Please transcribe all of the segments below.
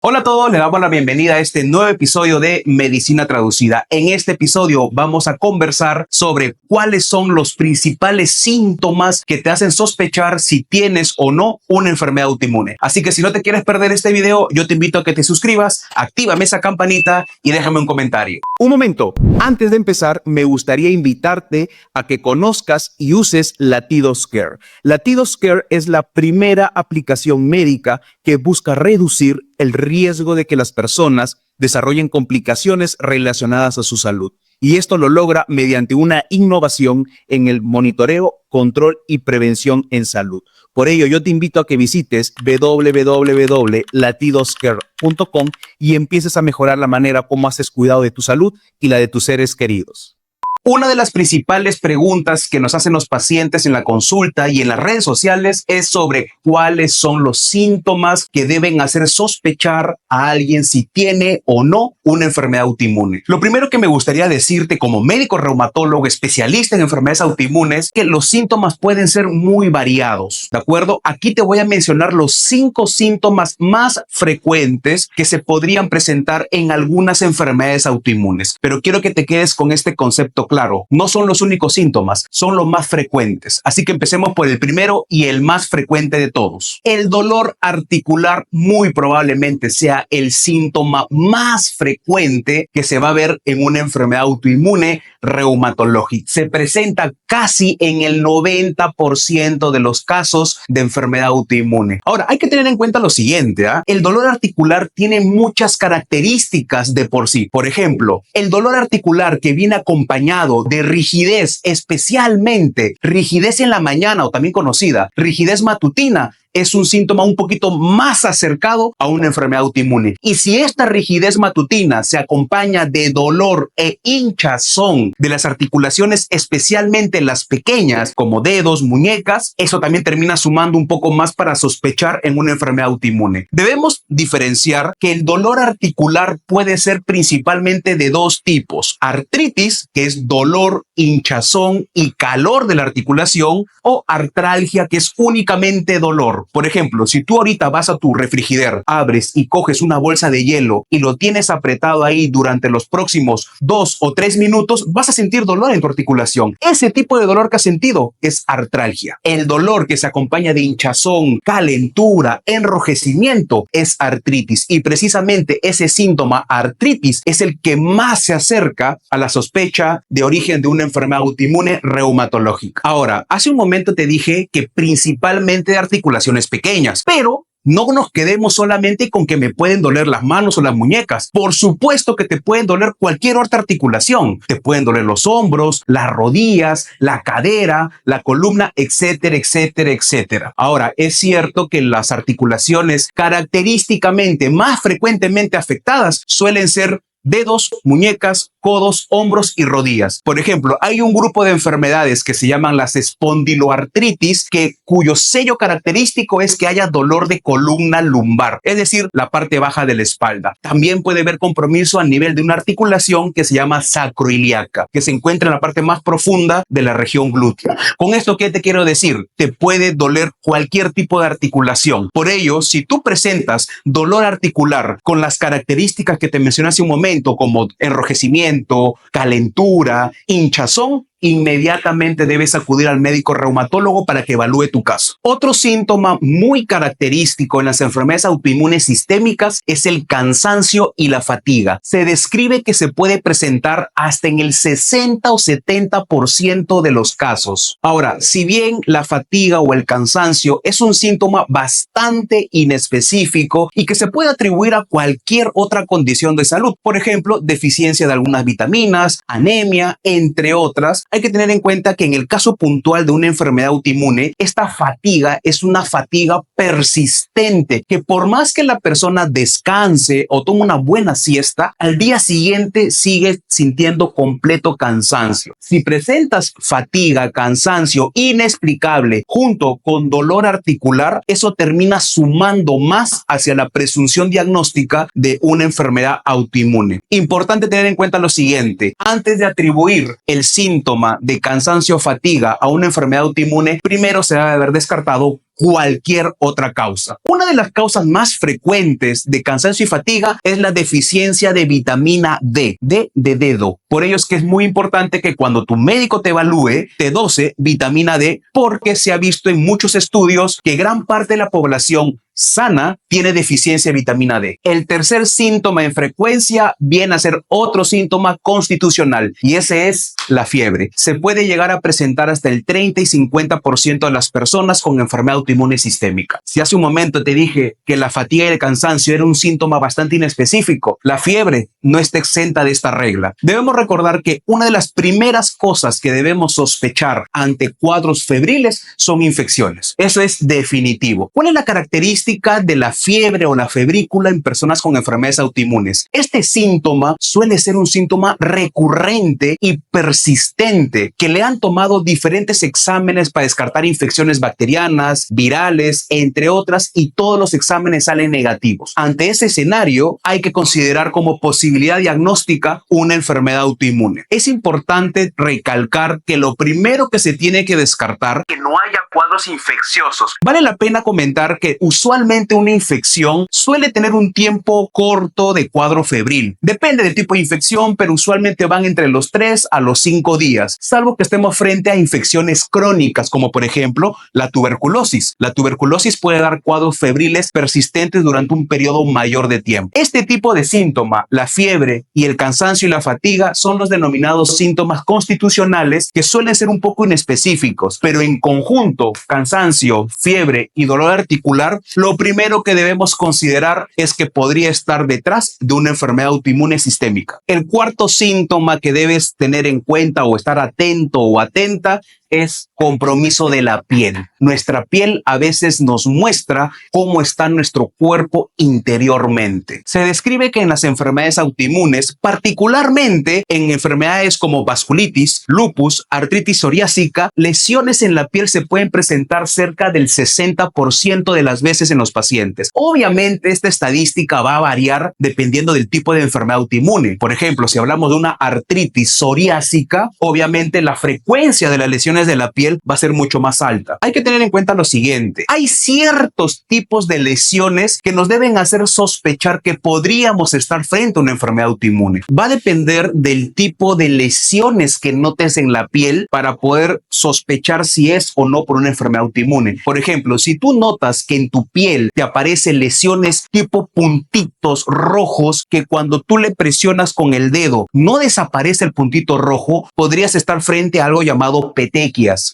Hola a todos, le damos la bienvenida a este nuevo episodio de Medicina Traducida. En este episodio vamos a conversar sobre cuáles son los principales síntomas que te hacen sospechar si tienes o no una enfermedad autoinmune. Así que si no te quieres perder este video, yo te invito a que te suscribas, actívame esa campanita y déjame un comentario. Un momento, antes de empezar, me gustaría invitarte a que conozcas y uses LatidoScare. LatidoScare es la primera aplicación médica que busca reducir el riesgo de que las personas desarrollen complicaciones relacionadas a su salud. Y esto lo logra mediante una innovación en el monitoreo, control y prevención en salud. Por ello, yo te invito a que visites www.latidoscare.com y empieces a mejorar la manera como haces cuidado de tu salud y la de tus seres queridos. Una de las principales preguntas que nos hacen los pacientes en la consulta y en las redes sociales es sobre cuáles son los síntomas que deben hacer sospechar a alguien si tiene o no una enfermedad autoinmune. Lo primero que me gustaría decirte como médico reumatólogo especialista en enfermedades autoinmunes es que los síntomas pueden ser muy variados, ¿de acuerdo? Aquí te voy a mencionar los 5 síntomas más frecuentes que se podrían presentar en algunas enfermedades autoinmunes, pero quiero que te quedes con este concepto claro, no son los únicos síntomas, son los más frecuentes. Así que empecemos por el primero y el más frecuente de todos. El dolor articular muy probablemente sea el síntoma más frecuente que se va a ver en una enfermedad autoinmune reumatológica. Se presenta casi en el 90% de los casos de enfermedad autoinmune. Ahora, hay que tener en cuenta lo siguiente, el dolor articular tiene muchas características de por sí. Por ejemplo, el dolor articular que viene acompañado de rigidez, especialmente rigidez en la mañana o también conocida rigidez matutina, es un síntoma un poquito más acercado a una enfermedad autoinmune. Y si esta rigidez matutina se acompaña de dolor e hinchazón de las articulaciones, especialmente las pequeñas, como dedos, muñecas, eso también termina sumando un poco más para sospechar en una enfermedad autoinmune. Debemos diferenciar que el dolor articular puede ser principalmente de 2 tipos. Artritis, que es dolor, hinchazón y calor de la articulación, o artralgia, que es únicamente dolor. Por ejemplo, si tú ahorita vas a tu refrigerador, abres y coges una bolsa de hielo y lo tienes apretado ahí durante los próximos 2 o 3 minutos, vas a sentir dolor en tu articulación. Ese tipo de dolor que has sentido es artralgia. El dolor que se acompaña de hinchazón, calentura, enrojecimiento es artritis. Y precisamente ese síntoma artritis es el que más se acerca a la sospecha de origen de una enfermedad autoinmune reumatológica. Ahora, hace un momento te dije que principalmente de articulaciones pequeñas, pero no nos quedemos solamente con que me pueden doler las manos o las muñecas. Por supuesto que te pueden doler cualquier otra articulación. Te pueden doler los hombros, las rodillas, la cadera, la columna, etcétera, etcétera, etcétera. Ahora, es cierto que las articulaciones característicamente más frecuentemente afectadas suelen ser dedos, muñecas, codos, hombros y rodillas. Por ejemplo, hay un grupo de enfermedades que se llaman las espondiloartritis, cuyo sello característico es que haya dolor de columna lumbar, es decir, la parte baja de la espalda. También puede haber compromiso a nivel de una articulación que se llama sacroiliaca, que se encuentra en la parte más profunda de la región glútea. Con esto, ¿qué te quiero decir? Te puede doler cualquier tipo de articulación. Por ello, si tú presentas dolor articular con las características que te mencioné hace un momento, como enrojecimiento, calentura, hinchazón, inmediatamente debes acudir al médico reumatólogo para que evalúe tu caso. Otro síntoma muy característico en las enfermedades autoinmunes sistémicas es el cansancio y la fatiga. Se describe que se puede presentar hasta en el 60 o 70% de los casos. Ahora, si bien la fatiga o el cansancio es un síntoma bastante inespecífico y que se puede atribuir a cualquier otra condición de salud, por ejemplo, deficiencia de algunas vitaminas, anemia, entre otras, hay que tener en cuenta que en el caso puntual de una enfermedad autoinmune, esta fatiga es una fatiga persistente, que por más que la persona descanse o tome una buena siesta, al día siguiente sigue sintiendo completo cansancio. Si presentas fatiga, cansancio inexplicable junto con dolor articular, eso termina sumando más hacia la presunción diagnóstica de una enfermedad autoinmune. Importante tener en cuenta lo siguiente: antes de atribuir el síntoma de cansancio o fatiga a una enfermedad autoinmune, primero se debe haber descartado cualquier otra causa. Una de las causas más frecuentes de cansancio y fatiga es la deficiencia de vitamina D, D de dedo. Por ello es que es muy importante que cuando tu médico te evalúe, te dose vitamina D, porque se ha visto en muchos estudios que gran parte de la población sana tiene deficiencia de vitamina D. El tercer síntoma en frecuencia viene a ser otro síntoma constitucional, y ese es la fiebre. Se puede llegar a presentar hasta el 30 y 50% de las personas con enfermedad autoinmune sistémica. Si hace un momento te dije que la fatiga y el cansancio era un síntoma bastante inespecífico, la fiebre no está exenta de esta regla. Debemos recordar que una de las primeras cosas que debemos sospechar ante cuadros febriles son infecciones. Eso es definitivo. ¿Cuál es la característica de la fiebre o la febrícula en personas con enfermedades autoinmunes? Este síntoma suele ser un síntoma recurrente y persistente, que le han tomado diferentes exámenes para descartar infecciones bacterianas, virales, entre otras, y todos los exámenes salen negativos. Ante ese escenario, hay que considerar como posibilidad diagnóstica una enfermedad autoinmune. Es importante recalcar que lo primero que se tiene que descartar es que no haya cuadros infecciosos. Vale la pena comentar que usualmente una infección suele tener un tiempo corto de cuadro febril. Depende del tipo de infección, pero usualmente van entre los 3 a los 5 días, salvo que estemos frente a infecciones crónicas, como por ejemplo la tuberculosis. La tuberculosis puede dar cuadros febriles persistentes durante un periodo mayor de tiempo. Este tipo de síntoma, la fiebre y el cansancio y la fatiga, son los denominados síntomas constitucionales, que suelen ser un poco inespecíficos, pero en conjunto, cansancio, fiebre y dolor articular, lo primero que debemos considerar es que podría estar detrás de una enfermedad autoinmune sistémica. El cuarto síntoma que debes tener en cuenta o estar atento o atenta es compromiso de la piel. Nuestra piel a veces nos muestra cómo está nuestro cuerpo interiormente. Se describe que en las enfermedades autoinmunes, particularmente en enfermedades como vasculitis, lupus, artritis psoriásica, lesiones en la piel se pueden presentar cerca del 60% de las veces en los pacientes. Obviamente, esta estadística va a variar dependiendo del tipo de enfermedad autoinmune. Por ejemplo, si hablamos de una artritis psoriásica, obviamente la frecuencia de las lesiones de la piel va a ser mucho más alta. Hay que tener en cuenta lo siguiente: hay ciertos tipos de lesiones que nos deben hacer sospechar que podríamos estar frente a una enfermedad autoinmune. Va a depender del tipo de lesiones que notes en la piel para poder sospechar si es o no por una enfermedad autoinmune. Por ejemplo, si tú notas que en tu piel te aparecen lesiones tipo puntitos rojos, que cuando tú le presionas con el dedo no desaparece el puntito rojo, podrías estar frente a algo llamado petequias.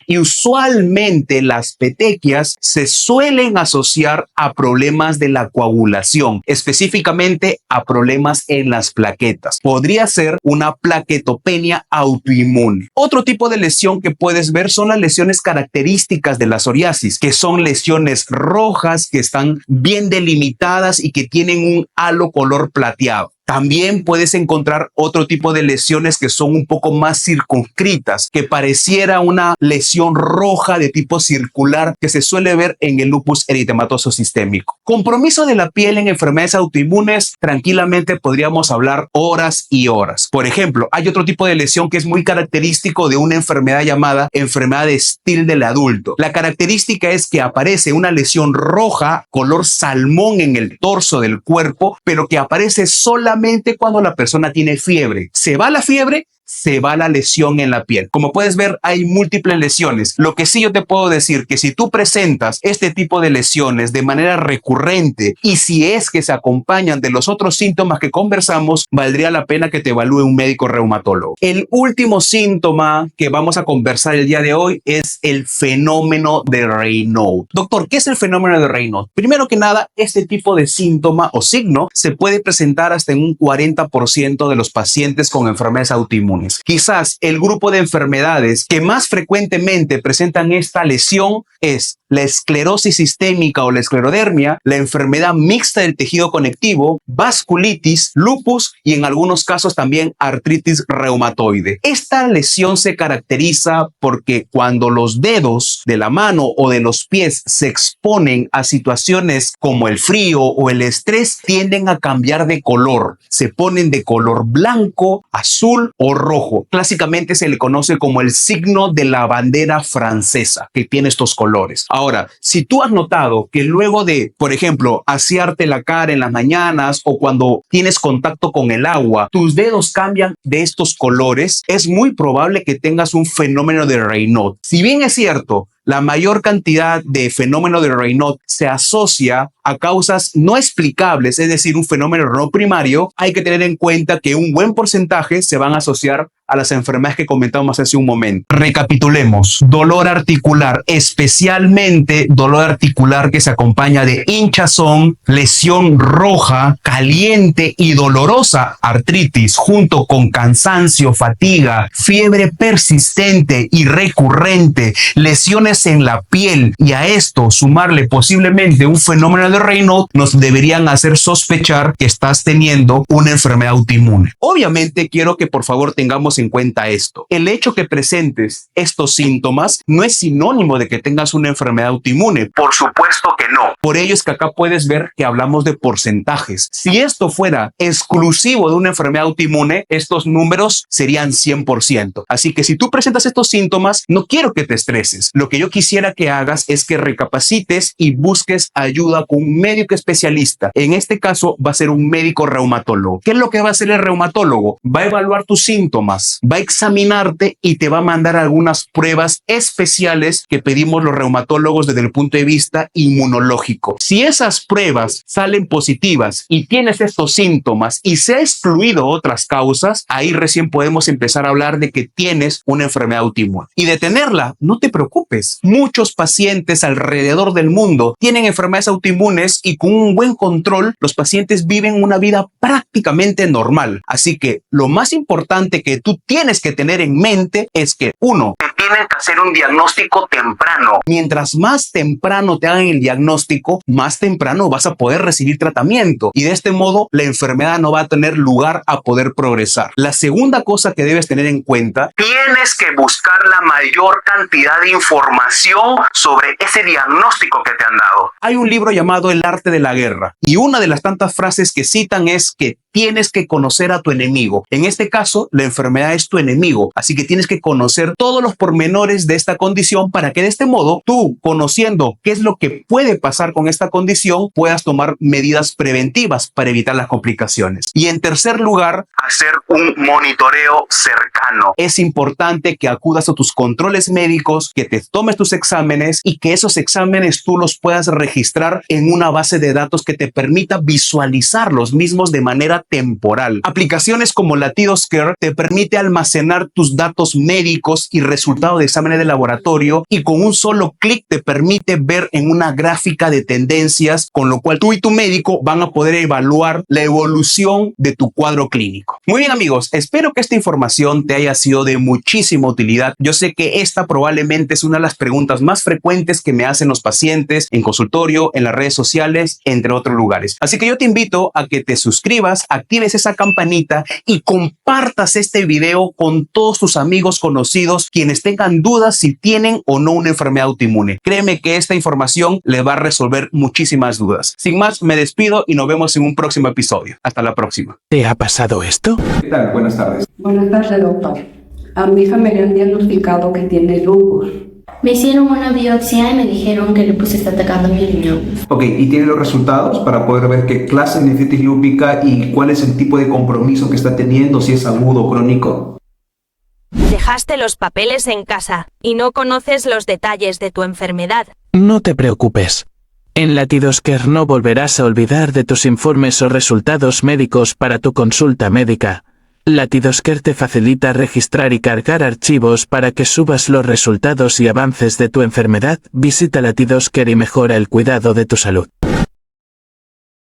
Y usualmente las petequias se suelen asociar a problemas de la coagulación, específicamente a problemas en las plaquetas. Podría ser una plaquetopenia autoinmune. Otro tipo de lesión que puedes ver son las lesiones características de la psoriasis, que son lesiones rojas que están bien delimitadas y que tienen un halo color plateado. También puedes encontrar otro tipo de lesiones que son un poco más circunscritas, que pareciera una lesión roja de tipo circular que se suele ver en el lupus eritematoso sistémico. Compromiso de la piel en enfermedades autoinmunes, tranquilamente podríamos hablar horas y horas. Por ejemplo, hay otro tipo de lesión que es muy característico de una enfermedad llamada enfermedad de Still del adulto. La característica es que aparece una lesión roja, color salmón en el torso del cuerpo, pero que aparece solamente cuando la persona tiene fiebre. Se va la fiebre, se va la lesión en la piel. Como puedes ver, hay múltiples lesiones. Lo que sí yo te puedo decir que si tú presentas este tipo de lesiones de manera recurrente y si es que se acompañan de los otros síntomas que conversamos, valdría la pena que te evalúe un médico reumatólogo. El último síntoma que vamos a conversar el día de hoy es el fenómeno de Raynaud. Doctor, ¿qué es el fenómeno de Raynaud? Primero que nada, este tipo de síntoma o signo se puede presentar hasta en un 40% de los pacientes con enfermedades autoinmunes. Quizás el grupo de enfermedades que más frecuentemente presentan esta lesión es la esclerosis sistémica o la esclerodermia, la enfermedad mixta del tejido conectivo, vasculitis, lupus y en algunos casos también artritis reumatoide. Esta lesión se caracteriza porque cuando los dedos de la mano o de los pies se exponen a situaciones como el frío o el estrés, tienden a cambiar de color. Se ponen de color blanco, azul o rojo. Clásicamente se le conoce como el signo de la bandera francesa, que tiene estos colores. Ahora, si tú has notado que luego de, por ejemplo, asearte la cara en las mañanas o cuando tienes contacto con el agua, tus dedos cambian de estos colores, es muy probable que tengas un fenómeno de Raynaud. Si bien es cierto, la mayor cantidad de fenómeno de Raynaud se asocia a causas no explicables, es decir, un fenómeno no primario, hay que tener en cuenta que un buen porcentaje se van a asociar a las enfermedades que comentamos hace un momento. Recapitulemos: dolor articular, especialmente dolor articular que se acompaña de hinchazón, lesión roja, caliente y dolorosa, artritis, junto con cansancio, fatiga, fiebre persistente y recurrente, lesiones en la piel, y a esto sumarle posiblemente un fenómeno de Raynaud, nos deberían hacer sospechar que estás teniendo una enfermedad autoinmune. Obviamente quiero que por favor tengamos en cuenta esto: el hecho que presentes estos síntomas no es sinónimo de que tengas una enfermedad autoinmune. Por supuesto que no. Por ello es que acá puedes ver que hablamos de porcentajes. Si esto fuera exclusivo de una enfermedad autoinmune, estos números serían 100%. Así que si tú presentas estos síntomas, no quiero que te estreses. Lo que yo quisiera que hagas es que recapacites y busques ayuda con un médico especialista. En este caso va a ser un médico reumatólogo. ¿Qué es lo que va a hacer el reumatólogo? Va a evaluar tus síntomas, va a examinarte y te va a mandar algunas pruebas especiales que pedimos los reumatólogos desde el punto de vista inmunológico. Si esas pruebas salen positivas y tienes estos síntomas y se ha excluido otras causas, ahí recién podemos empezar a hablar de que tienes una enfermedad autoinmune. Y de tenerla, no te preocupes. Muchos pacientes alrededor del mundo tienen enfermedades autoinmunes y con un buen control, los pacientes viven una vida prácticamente normal. Así que lo más importante que tú tienes que tener en mente es que, uno, te tienen que hacer un diagnóstico temprano. Mientras más temprano te hagan el diagnóstico, más temprano vas a poder recibir tratamiento, y de este modo la enfermedad no va a tener lugar a poder progresar. La segunda cosa que debes tener en cuenta: tienes que buscar la mayor cantidad de información sobre ese diagnóstico que te han dado. Hay un libro llamado El arte de la guerra, y una de las tantas frases que citan es que tienes que conocer a tu enemigo. En este caso, la enfermedad es tu enemigo, así que tienes que conocer todos los pormenores de esta condición para que de este modo tú, conociendo qué es lo que puede pasar con esta condición, puedas tomar medidas preventivas para evitar las complicaciones. Y en tercer lugar, hacer un monitoreo cercano. Es importante que acudas a tus controles médicos, que te tomes tus exámenes y que esos exámenes tú los puedas registrar en una base de datos que te permita visualizar los mismos de manera temporal. Aplicaciones como LatidoScare te permite almacenar tus datos médicos y resultados de exámenes de laboratorio, y con un solo clic te permite ver en una gráfica de tendencias, con lo cual tú y tu médico van a poder evaluar la evolución de tu cuadro clínico. Muy bien, amigos, espero que esta información te haya sido de muchísima utilidad. Yo sé que esta probablemente es una de las preguntas más frecuentes que me hacen los pacientes en consultorio, en las redes sociales, entre otros lugares. Así que yo te invito a que te suscribas, actives esa campanita y compartas este video con todos tus amigos conocidos quienes tengan dudas si tienen o no una enfermedad autoinmune. Créeme que esta información les va a resolver muchísimas dudas. Sin más, me despido y nos vemos en un próximo episodio. Hasta la próxima. ¿Te ha pasado esto? ¿Qué tal? Buenas tardes. Buenas tardes, doctor. A mi hija me han diagnosticado que tiene lupus. Me hicieron una biopsia y me dijeron que el lupus está atacando mi riñón. Ok, ¿y tiene los resultados para poder ver qué clase de nefritis lúpica y cuál es el tipo de compromiso que está teniendo, si es agudo o crónico? Dejaste los papeles en casa y no conoces los detalles de tu enfermedad. No te preocupes. En LatidoScare no volverás a olvidar de tus informes o resultados médicos para tu consulta médica. LatidoScare te facilita registrar y cargar archivos para que subas los resultados y avances de tu enfermedad. Visita LatidoScare y mejora el cuidado de tu salud.